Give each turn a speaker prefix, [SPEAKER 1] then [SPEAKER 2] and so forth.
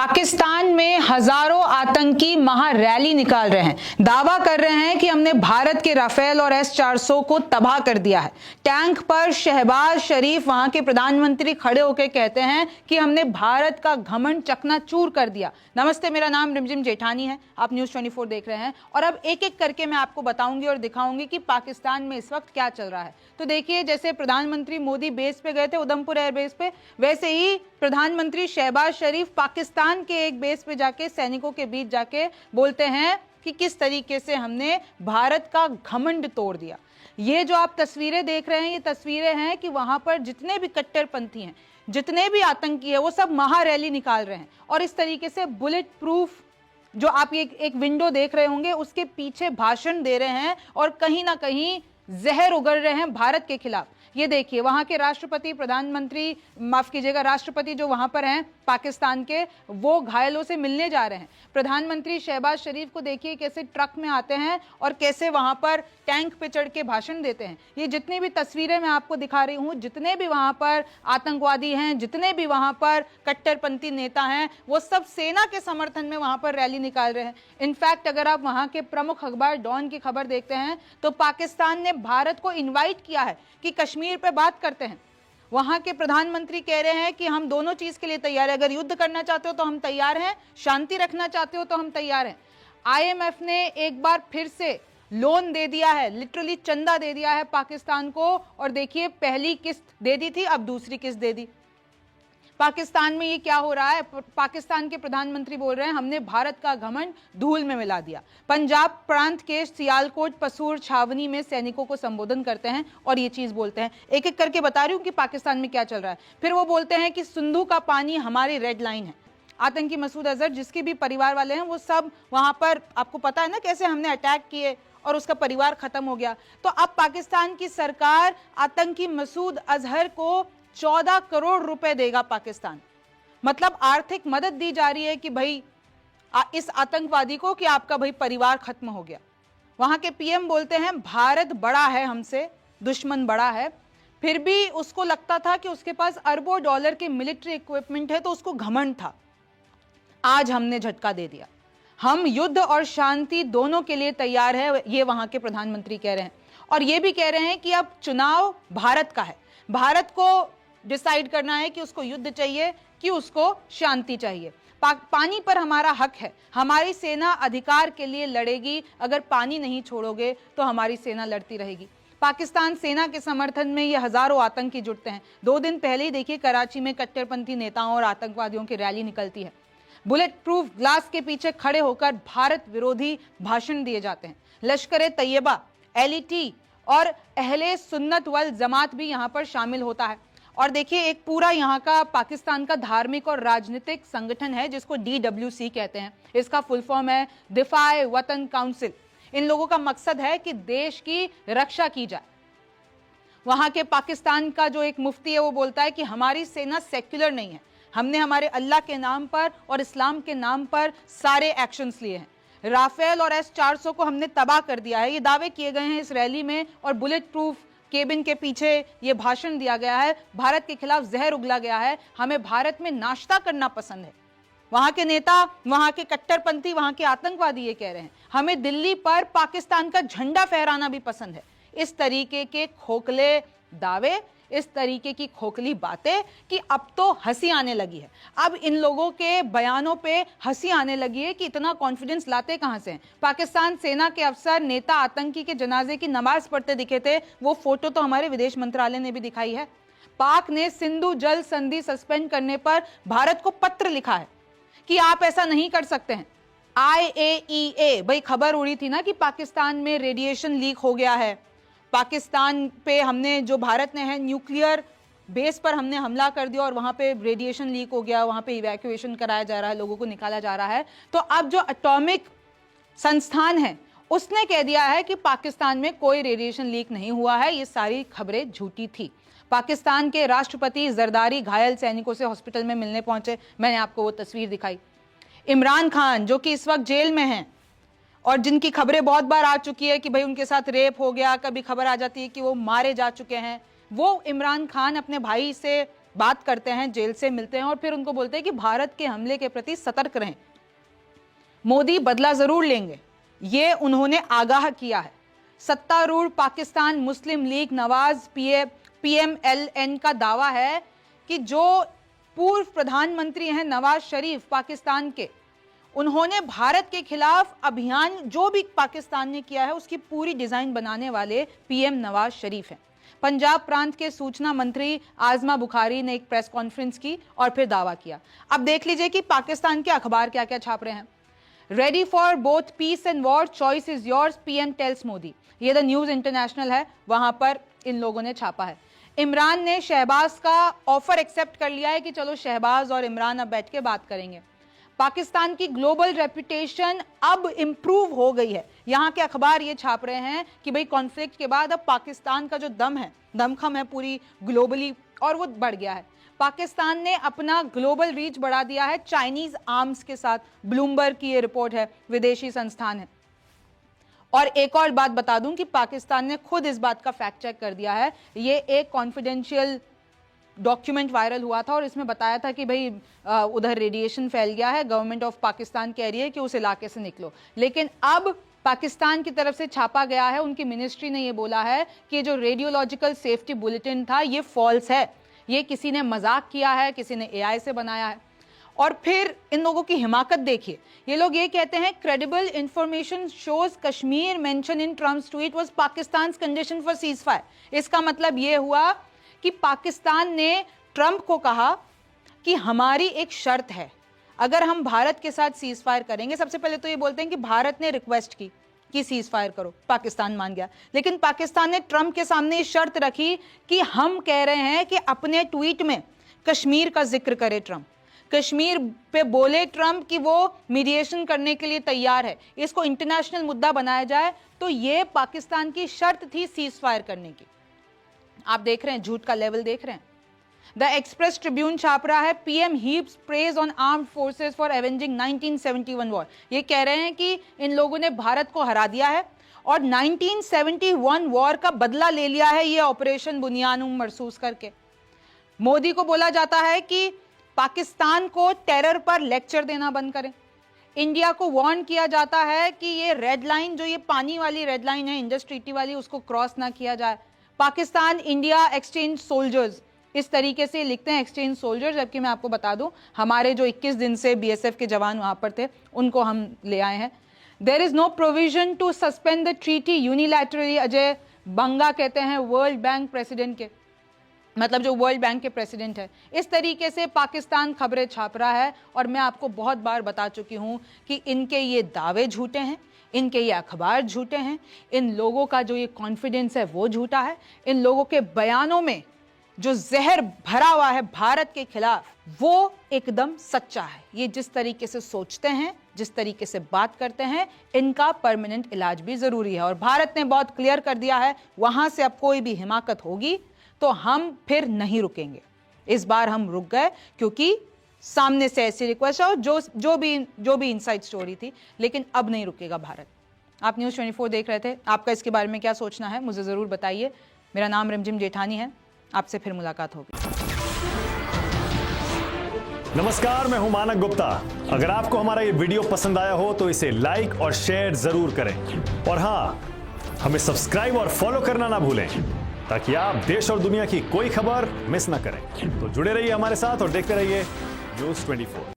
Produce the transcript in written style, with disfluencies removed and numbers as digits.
[SPEAKER 1] पाकिस्तान में हजारों आतंकी महारैली निकाल रहे हैं। दावा कर रहे हैं कि हमने भारत के राफेल और S-400 को तबाह कर दिया है। टैंक पर शहबाज शरीफ वहां के प्रधानमंत्री खड़े होकर कहते हैं कि हमने भारत का घमंड चकनाचूर कर दिया। नमस्ते, मेरा नाम रिमझिम जेठानी है, आप न्यूज़ 24 देख रहे हैं और अब एक एक करके मैं आपको बताऊंगी और दिखाऊंगी कि पाकिस्तान में इस वक्त क्या चल रहा है। तो देखिए, जैसे प्रधानमंत्री मोदी बेस पे गए थे, उधमपुर एयरबेस पे, वैसे ही प्रधानमंत्री शहबाज शरीफ पाकिस्तान के एक बेस पे जाके सैनिकों के बीच जाके बोलते हैं कि किस तरीके से हमने भारत का घमंड तोड़ दिया। ये जो आप तस्वीरें देख रहे हैं, ये तस्वीरें हैं कि वहां पर जितने भी कट्टरपंथी हैं, जितने भी आतंकी है, वो सब महारैली निकाल रहे हैं और इस तरीके से बुलेट प्रूफ जो आप एक विंडो देख रहे होंगे उसके पीछे भाषण दे रहे हैं और कहीं ना कहीं जहर उगल रहे हैं भारत के खिलाफ। ये देखिए, वहां के राष्ट्रपति, प्रधानमंत्री, माफ कीजिएगा, राष्ट्रपति जो वहां पर हैं पाकिस्तान के, वो घायलों से मिलने जा रहे हैं। प्रधानमंत्री शहबाज शरीफ को देखिए कैसे ट्रक में आते हैं और कैसे वहां पर टैंक पे चढ़ के भाषण देते हैं। ये जितनी भी तस्वीरें मैं आपको दिखा रही हूं, जितने भी वहां पर आतंकवादी हैं, जितने भी वहां पर कट्टरपंथी नेता हैं, वो सब सेना के समर्थन में वहां पर रैली निकाल रहे हैं। इनफैक्ट अगर आप वहां के प्रमुख अखबार डॉन की खबर देखते हैं तो पाकिस्तान ने भारत को इन्वाइट किया है कि कश्मीर पे बात करते हैं। वहां के प्रधानमंत्री कह रहे हैं कि हम दोनों चीज के लिए तैयार हैं, अगर युद्ध करना चाहते हो तो हम तैयार हैं, शांति रखना चाहते हो तो हम तैयार हैं। IMF ने एक बार फिर से लोन दे दिया है, लिटरली चंदा दे दिया है पाकिस्तान को, और देखिए पहली किस्त दे दी थी, अब दूसरी किस्त दे दी। पाकिस्तान में ये क्या हो रहा है? पाकिस्तान के प्रधानमंत्री बोल रहे हैं हमने भारत का घमंड धूल में मिला दिया। पंजाब प्रांत के सियालकोट पसूर छावनी में सैनिकों को संबोधन करते हैं और ये चीज बोलते हैं। एक एक करके बता रही हूं कि पाकिस्तान में क्या चल रहा है। फिर वो बोलते हैं कि सिंधु का पानी हमारी रेड लाइन है। आतंकी मसूद अजहर, जिसके भी परिवार वाले हैं, वो सब वहां पर, आपको पता है ना कैसे हमने अटैक किए और उसका परिवार खत्म हो गया। तो अब पाकिस्तान की सरकार आतंकी मसूद अजहर को 14 करोड़ रुपए देगा पाकिस्तान। मतलब आर्थिक मदद दी जा रही है कि भाई इस आतंकवादी को, कि आपका भाई परिवार खत्म हो गया। वहां के PM बोलते हैं भारत बड़ा है हमसे, दुश्मन बड़ा है, फिर भी उसको लगता था कि उसके पास अरबों डॉलर के मिलिट्री इक्विपमेंट है तो उसको घमंड था। आज हमने झटका दे दिया, हम युद्ध और शांति दोनों के लिए तैयार है, ये वहां के प्रधानमंत्री कह रहे हैं। और ये भी कह रहे हैं कि अब चुनाव भारत का है, भारत को डिसाइड करना है कि उसको युद्ध चाहिए कि उसको शांति चाहिए। पानी पर हमारा हक है, हमारी सेना अधिकार के लिए लड़ेगी, अगर पानी नहीं छोड़ोगे तो हमारी सेना लड़ती रहेगी। पाकिस्तान सेना के समर्थन में ये हजारों आतंकी जुटते हैं। 2 दिन पहले ही देखिए कराची में कट्टरपंथी नेताओं और आतंकवादियों की रैली निकलती है। बुलेट प्रूफ ग्लास के पीछे खड़े होकर भारत विरोधी भाषण दिए जाते हैं। लश्कर तैयबा, LET और अहले सुन्नत वल जमात भी यहाँ पर शामिल होता है। और देखिए, एक पूरा यहाँ का पाकिस्तान का धार्मिक और राजनीतिक संगठन है जिसको DWC कहते हैं। इसका फुल फॉर्म है दिफाए वतन काउंसिल। इन लोगों का मकसद है कि देश की रक्षा की जाए। वहां के पाकिस्तान का जो एक मुफ्ती है वो बोलता है कि हमारी सेना सेक्युलर नहीं है, हमने हमारे अल्लाह के नाम पर और इस्लाम के नाम पर सारे एक्शंस लिए हैं। राफेल और S-400 को हमने तबाह कर दिया है, ये दावे किए गए हैं इस रैली में। और बुलेट प्रूफ केबिन के पीछे ये भाषण दिया गया है, भारत के खिलाफ जहर उगला गया है। हमें भारत में नाश्ता करना पसंद है। वहां के नेता, वहां के कट्टरपंथी, वहां के आतंकवादी ये कह रहे हैं हमें दिल्ली पर पाकिस्तान का झंडा फहराना भी पसंद है। इस तरीके के खोखले दावे, इस तरीके की खोखली बातें कि अब तो हंसी आने लगी है। अब इन लोगों के बयानों पे हंसी आने लगी है कि इतना कॉन्फिडेंस लाते कहां से हैं। पाकिस्तान सेना के अफसर, नेता आतंकी के जनाजे की नमाज पढ़ते दिखे थे, वो फोटो तो हमारे विदेश मंत्रालय ने भी दिखाई है। पाक ने सिंधु जल संधि सस्पेंड करने पर भारत को पत्र लिखा है कि आप ऐसा नहीं कर सकते हैं। IAEA, भाई खबर उड़ी थी ना कि पाकिस्तान में रेडिएशन लीक हो गया है, पाकिस्तान पे हमने, जो भारत ने है, न्यूक्लियर बेस पर हमने हमला कर दिया और वहां पे रेडिएशन लीक हो गया, वहां पे इवैक्यूएशन कराया जा रहा है, लोगों को निकाला जा रहा है। तो अब जो एटॉमिक संस्थान है उसने कह दिया है कि पाकिस्तान में कोई रेडिएशन लीक नहीं हुआ है, ये सारी खबरें झूठी थी। पाकिस्तान के राष्ट्रपति जरदारी घायल सैनिकों से हॉस्पिटल में मिलने पहुंचे, मैंने आपको वो तस्वीर दिखाई। इमरान खान जो कि इस वक्त जेल में हैं और जिनकी खबरें बहुत बार आ चुकी है कि भाई उनके साथ रेप हो गया, कभी खबर आ जाती है कि वो मारे जा चुके हैं, वो इमरान खान अपने भाई से बात करते हैं, जेल से मिलते हैं और फिर उनको बोलते हैं कि भारत के हमले के प्रति सतर्क रहें, मोदी बदला जरूर लेंगे, ये उन्होंने आगाह किया है। सत्तारूढ़ पाकिस्तान मुस्लिम लीग नवाज PMLN का दावा है कि जो पूर्व प्रधानमंत्री हैं नवाज शरीफ पाकिस्तान के, उन्होंने भारत के खिलाफ अभियान जो भी पाकिस्तान ने किया है उसकी पूरी डिजाइन बनाने वाले PM नवाज शरीफ हैं। पंजाब प्रांत के सूचना मंत्री आजमा बुखारी ने एक प्रेस कॉन्फ्रेंस की और फिर दावा किया। अब देख लीजिए कि पाकिस्तान के अखबार क्या क्या छाप रहे हैं। Ready for both peace and war, choice is yours, PM tells Modi. ये द न्यूज इंटरनेशनल है, वहां पर इन लोगों ने छापा है। इमरान ने शहबाज का ऑफर एक्सेप्ट कर लिया है कि चलो शहबाज और इमरान अब बैठ के बात करेंगे। पाकिस्तान की ग्लोबल रेपुटेशन अब इंप्रूव हो गई है। यहां के अखबार ये छाप रहे हैं कि भाई कॉन्फ्लिक्ट के बाद अब पाकिस्तान का जो दमखम है पूरी ग्लोबली, और वो बढ़ गया है। पाकिस्तान ने अपना ग्लोबल रीच बढ़ा दिया है चाइनीज आर्म्स के साथ। ब्लूमबर्ग की ये रिपोर्ट है, विदेशी संस्थान है। और एक और बात बता दूं कि पाकिस्तान ने खुद इस बात का फैक्ट चेक कर दिया है। ये एक कॉन्फिडेंशियल डॉक्यूमेंट वायरल हुआ था और इसमें बताया था कि भाई उधर रेडिएशन फैल गया है, गवर्नमेंट ऑफ पाकिस्तान कह रही है कि उस इलाके से निकलो। लेकिन अब पाकिस्तान की तरफ से छापा गया है, उनकी मिनिस्ट्री ने ये बोला है कि जो रेडियोलॉजिकल सेफ्टी बुलेटिन था ये फॉल्स है, ये किसी ने मजाक किया है, किसी ने AI से बनाया है। और फिर इन लोगों की हिमाकत देखिए, ये लोग ये कहते हैं credible information shows Kashmir mention in Trump's tweet was Pakistan condition for cease fire. इसका मतलब ये हुआ कि पाकिस्तान ने ट्रंप को कहा कि हमारी एक शर्त है, अगर हम भारत के साथ सीज फायर करेंगे। सबसे पहले तो ये बोलते हैं कि भारत ने रिक्वेस्ट की कि सीज फायर करो, पाकिस्तान मान गया। लेकिन पाकिस्तान ने ट्रंप के सामने ये शर्त रखी कि हम कह रहे हैं कि अपने ट्वीट में कश्मीर का जिक्र करे ट्रंप, कश्मीर पे बोले ट्रंप कि वो मीडिएशन करने के लिए तैयार है, इसको इंटरनेशनल मुद्दा बनाया जाए। तो ये पाकिस्तान की शर्त थी सीज फायर करने की। आप देख रहे हैं झूठ का लेवल, देख रहे हैं। द एक्सप्रेस ट्रिब्यून छाप रहा है PM heaps praise on armed forces for avenging 1971 war. ये कह रहे हैं कि इन लोगों ने भारत को हरा दिया है और 1971 वॉर का बदला ले लिया है ये ऑपरेशन बुनियानुम मरसूस करके। मोदी को बोला जाता है कि पाकिस्तान को टेरर पर लेक्चर देना बंद करें। इंडिया को वार्न किया जाता है कि ये रेड लाइन, जो ये पानी वाली रेड लाइन है इंडस ट्रीटी वाली, उसको क्रॉस ना किया जाए। पाकिस्तान इंडिया एक्सचेंज सोल्जर्स, इस तरीके से लिखते हैं एक्सचेंज सोल्जर, जबकि मैं आपको बता दूं हमारे जो 21 दिन से BSF के जवान वहां पर थे उनको हम ले आए हैं। There is no provision to suspend the treaty unilaterally, Ajay Banga कहते हैं वर्ल्ड बैंक प्रेसिडेंट के, मतलब जो वर्ल्ड बैंक के प्रेसिडेंट है। इस तरीके से पाकिस्तान खबरें छाप रहा है और मैं आपको बहुत बार बता चुकी हूं कि इनके ये दावे झूठे हैं, इनके ये अखबार झूठे हैं, इन लोगों का जो ये कॉन्फिडेंस है वो झूठा है, इन लोगों के बयानों में जो जहर भरा हुआ है भारत के खिलाफ वो एकदम सच्चा है। ये जिस तरीके से सोचते हैं, जिस तरीके से बात करते हैं, इनका परमानेंट इलाज भी जरूरी है। और भारत ने बहुत क्लियर कर दिया है, वहां से अब कोई भी हिमाकत होगी तो हम फिर नहीं रुकेंगे। इस बार हम रुक गए क्योंकि सामने से ऐसी रिक्वेस्ट और जो भी इनसाइड स्टोरी थी, लेकिन अब नहीं रुकेगा भारत। आप न्यूज़ 24 देख रहे थे, आपका इसके बारे में क्या सोचना है मुझे ज़रूर बताइए। मेरा नाम रिमझिम जेठानी है, आपसे फिर मुलाकात होगी।
[SPEAKER 2] नमस्कार, मैं हूं मानक गुप्ता। अगर आपको हमारा ये वीडियो पसंद आया हो तो इसे लाइक और शेयर जरूर करें, और हां, हमें सब्सक्राइब और फॉलो करना ना भूलें ताकि आप देश और दुनिया की कोई खबर मिस ना करें। तो जुड़े रहिए हमारे साथ और देखते रहिए न्यूज़ 24।